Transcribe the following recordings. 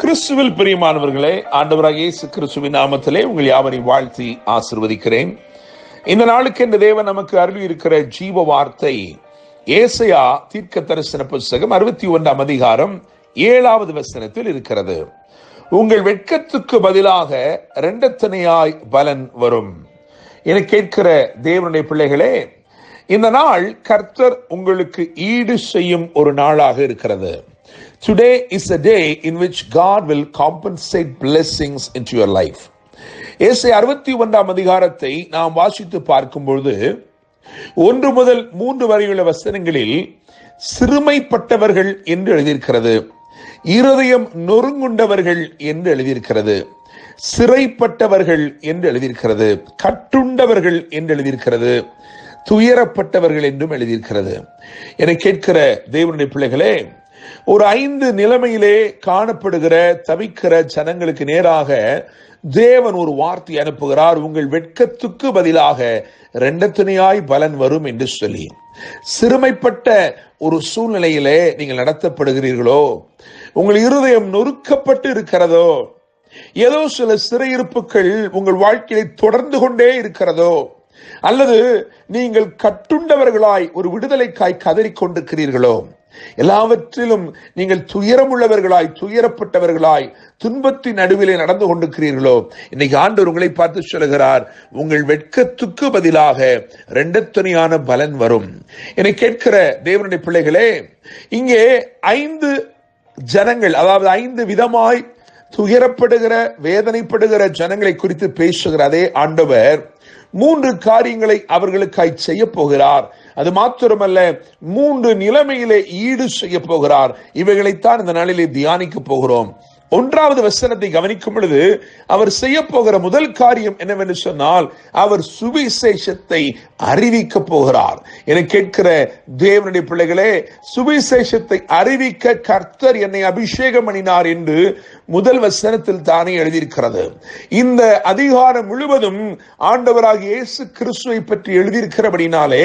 கிறிஸ்துவில் பிரியமானவர்களே, ஆண்டவராகிய இயேசு கிறிஸ்துவின் நாமத்திலே உங்கள் யாவரையும் வாழ்த்தி ஆசீர்வதிக்கிறேன். இந்த நாளுக்கு இந்த தேவன் நமக்கு அருளி இருக்கிற ஜீவ வார்த்தை ஏசாயா தீர்க்க தரிசன புஸ்தகம் 61 அதிகாரம் 7வது வசனத்தில் இருக்கிறது. உங்கள் வெட்கத்துக்கு பதிலாக இரண்டத்தனையாய் பலன் வரும். என கேட்கிற தேவனுடைய பிள்ளைகளே, இந்த நாள் கர்த்தர் உங்களுக்கு ஈடு செய்யும் ஒரு நாளாக இருக்கிறது. Today is a day in which God will compensate blessings into your life. ஏசாயா 61 அதிகாரத்தை நாம் வாசித்து பார்க்கும்பொழுது 1 முதல் 3 வரையுள்ள வசனங்களில் சிறுமைப்பட்டவர்கள் என்று எழுதியிருக்கிறது, இருதயம் நொறுங்குண்டவர்கள் என்று எழுதியிருக்கிறது, சிறைப்பட்டவர்கள் என்று எழுதியிருக்கிறது, கட்டுண்டவர்கள் என்று எழுதியிருக்கிறது, துயரப்பட்டவர்கள் என்றும் எழுதியிருக்கிறது. என கேட்கிற தேவனுடைய பிள்ளைகளே, ஒரு 5 நிலைமையிலே காணப்படுகிற தவிக்கிற ஜனங்களுக்கு நேராக தேவன் ஒரு வார்த்தை அனுப்புகிறார். உங்கள் வெட்கத்துக்கு பதிலாக இரண்டத்தனையாய் பலன் வரும் என்று சொல்லி. சிறுமைப்பட்ட ஒரு சூழ்நிலையிலே நீங்கள் நடத்தப்படுகிறீர்களோ, உங்கள் இருதயம் நொறுக்கப்பட்டு இருக்கிறதோ, ஏதோ சில சிறையிருப்புகள் உங்கள் வாழ்க்கையை தொடர்ந்து கொண்டே இருக்கிறதோ, அல்லது நீங்கள் கட்டுண்டவர்களாய் ஒரு விடுதலைக்காய் கதறிக்கொண்டிருக்கிறீர்களோ, எல்லாவற்றிலும் நீங்கள் துயரமுள்ளவர்களாய் துயரப்பட்டவர்களாய் துன்பத்தின் நடுவிலே நடந்து கொண்டிருக்கிறீர்களோ, இன்னைக்கு ஆண்டவர் உங்களை பார்த்து சொல்லுகிறார், உங்கள் வெட்கத்துக்கு பதிலாக இரண்டத்தனையான பலன் வரும். என்னை கேட்கிற தேவனுடைய பிள்ளைகளே, இங்கே 5 ஜனங்கள், அதாவது 5 விதமாய் துயரப்படுகிற வேதனைப்படுகிற ஜனங்களை குறித்து பேசுகிற அதே ஆண்டவர் 3 காரியங்களை அவர்களுக்காய் செய்ய போகிறார். அது மாத்திரமல்ல, 3 நிலைமையிலே ஈடு செய்ய போகிறார். இவைகளைத்தான் இந்த நாளிலே தியானிக்க போகிறோம். 1வது வசனத்தை கவனிக்கும் பொழுது அவர் செய்ய போகிற முதல் காரியம் என்னவென்று சொன்னால், அவர் சுவிசேஷத்தை அறிவிக்க போகிறார். என கேட்கிற தேவனுடைய பிள்ளைகளே, சுவிசேஷத்தை அறிவிக்க கர்த்தர் என்னை அபிஷேகம் பண்ணினார் என்று முதல் வசனத்தில் தானே எழுதியிருக்கிறது. இந்த அதிகாரம் முழுவதும் ஆண்டவராகிய இயேசு கிறிஸ்துவை பற்றி எழுதியிருக்கிறபடினாலே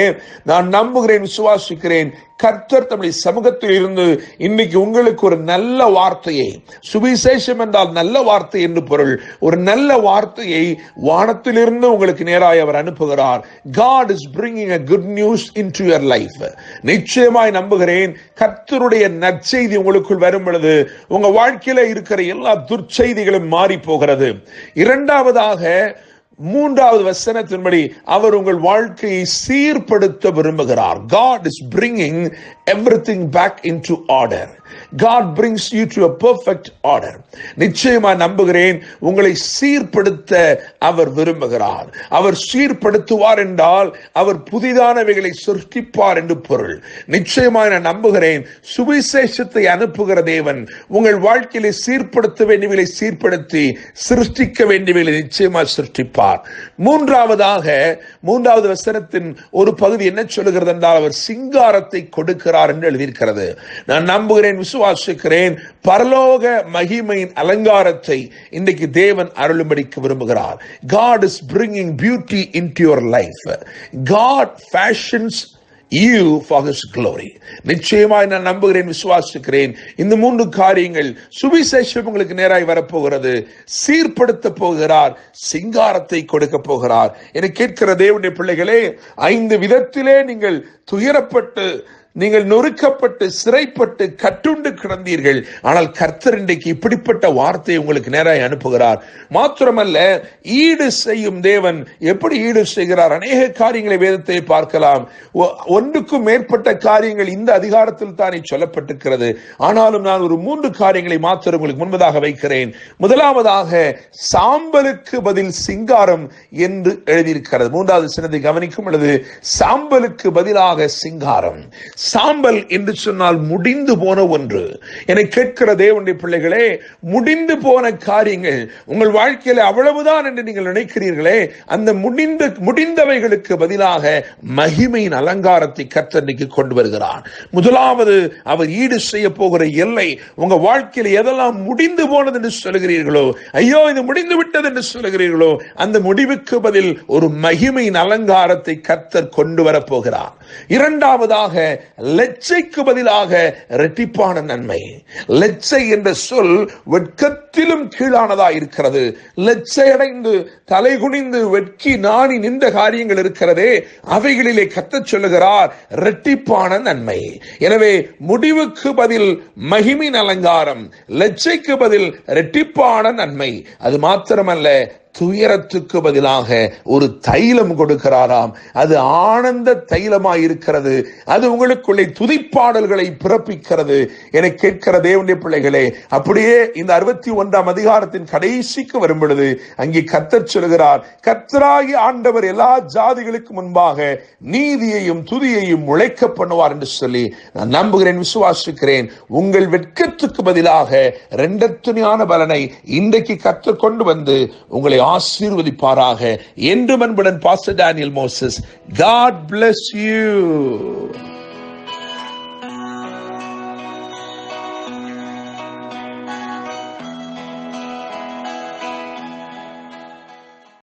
நான் நம்புகிறேன், விசுவாசிக்கிறேன், கர்த்தர் தம்முடைய சமூகத்தில் இருந்து இன்னைக்கு உங்களுக்கு ஒரு நல்ல வார்த்தையை, சுவிசேஷம் என்றால் நல்ல வார்த்தை என்று பொருள், ஒரு நல்ல வார்த்தையை வானத்திலிருந்து உங்களுக்கு நேராக அவர் அனுப்புகிறார். God is bringing a good news into your life. நிச்சயமாய் நம்புகிறேன், கர்த்தருடைய நற்செய்தி உங்களுக்குள் வரும் பொழுது உங்க வாழ்க்கையில இருக்கிற எல்லா துர்ச்செய்திகளும் மாறி போகிறது. 2வதாக 3வது வசனத்தின்படி அவர் உங்கள் வாழ்க்கையை சீர்படுத்த விரும்புகிறார். God is bringing everything back into order. God brings you to a perfect order. நிச்சயமா நம்புகிறேன், உங்களை சீர்படுத்த அவர் விரும்புகிறார். அவர் சீர்படுத்துவார் என்றால் அவர் புதிதானவைகளை சிருஷ்டிப்பார் என்று பொருள். நிச்சயமா நான் நம்புகிறேன், சுவிசேஷத்தை அனுப்புகிற தேவன் உங்கள் வாழ்க்கையிலே சீர்படுத்த வேண்டியவைகளை சீர்படுத்தி சிருஷ்டிக்க வேண்டியவைகளை நிச்சயமா சிருஷ்டிப்பார். 3வது வசனத்தின் ஒரு பகுதி என்ன சொல்லுகிறது என்றால், அவர் சிங்காரத்தை கொடுக்கிறார் என்று எழுதியிருக்கிறது. நான் நம்புகிறேன், விசுவாசிக்கிறேன், பரலோக மகிமையின் அலங்காரத்தை இன்றைக்கு தேவன் அருளும்படிக்கு விரும்புகிறார். God is bringing beauty into your life. God fashions you for his glory. நிச்சயமாய் நான் நம்புகிறேன், விசுவாசிக்கிறேன், இந்த 3 காரியங்கள் சுவிசேஷம் உங்களுக்கு நேராய் வரப்போகிறது. சீர்படுத்த போகிறார், சிங்காரத்தை கொடுக்க போகிறார். என கேட்கிற தேவனுடைய பிள்ளைகளே, 5 விதத்திலே நீங்கள் துயரப்பட்டு, நீங்கள் நொறுக்கப்பட்டு, சிறைப்பட்டு, கட்டுண்டு கிடந்தீர்கள். ஆனால் கர்த்தர் இன்றைக்கு இப்படிப்பட்ட வார்த்தையை உங்களுக்கு நேராக அனுப்புகிறார். மாத்திரமல்ல, ஈடு செய்யும் தேவன். எப்படி ஈடு செய்கிறார்? அநேக காரியங்களை வேதத்தை பார்க்கலாம். 1க்கும் மேற்பட்ட காரியங்கள் இந்த அதிகாரத்தில் தானே சொல்லப்பட்டிருக்கிறது. ஆனாலும் நான் ஒரு 3 காரியங்களை மாத்திரம் உங்களுக்கு முன்பதாக வைக்கிறேன். முதலாவதாக, சாம்பலுக்கு பதில் சிங்காரம் என்று எழுதியிருக்கிறது. 3வது வசனத்தை கவனிக்கும் பொழுது சாம்பலுக்கு பதிலாக சிங்காரம். சாம்பல் என்று சொன்னால் முடிந்து போன ஒன்று. என்னை கேட்கிற தேவனுடைய பிள்ளைகளே, முடிந்து போன காரியங்கள் உங்கள் வாழ்க்கையில அவ்வளவுதான் என்று நீங்கள் நினைக்கிறீர்களே, அந்த முடிந்தவைகளுக்கு பதிலாக மகிமையின் அலங்காரத்தை கர்த்தர் இன்னைக்கு கொண்டு வருகிறார். முதலாவது, அவர் ஈடு செய்ய போகிற எல்லை, உங்க வாழ்க்கையில எதெல்லாம் முடிந்து போனது என்று சொல்லுகிறீர்களோ, ஐயோ இது முடிந்து விட்டது என்று சொல்லுகிறீர்களோ, அந்த முடிவுக்கு பதில் ஒரு மகிமையின் அலங்காரத்தை கர்த்தர் கொண்டு வரப்போகிறார். 2வதாக, லெச்சைக்கு பதிலாக இரட்டிப்பான நன்மை. லெச்சை என்ற சொல் வெட்கத்திலும் கீழானதா இருக்கிறது. லெச்சை அடைந்து தலைகுனிந்து வெட்கி நாணி நின்ற காரியங்கள் இருக்கிறதே, அவைகளிலே கர்த்தர் சொல்லுகிறார் இரட்டிப்பான நன்மை. எனவே முடிவுக்கு பதில் மகிமின் அலங்காரம், லெச்சைக்கு பதில் இரட்டிப்பான நன்மை. அது மாத்திரமல்ல, துயரத்துக்கு பதிலாக ஒரு தைலம் கொடுக்கிறாராம். அது ஆனந்த தைலமாய் இருக்கிறது. அது உங்களுக்குள்ளே துதிப்பாடல்களை பிறப்பிக்கிறது. என கேட்கிற தேவனுடைய பிள்ளைகளே, அப்படியே இந்த 61ஆம் அதிகாரத்தின் கடைசிக்கு வரும் பொழுது அங்கே கர்த்தர் சொல்கிறார், கர்த்தராகிய ஆண்டவர் எல்லா ஜாதிகளுக்கு முன்பாக நீதியையும் துதியையும் உழைக்க பண்ணுவார் என்று சொல்லி நான் நம்புகிறேன், விசுவாசிக்கிறேன். உங்கள் வெட்கத்துக்கு பதிலாக இரண்டத்துணையான பலனை இன்றைக்கு கர்த்தர் கொண்டு வந்து உங்களை ஆசீர்வதிப்பாராக. என்று அன்புடன் pastor Daniel Moses. God bless you.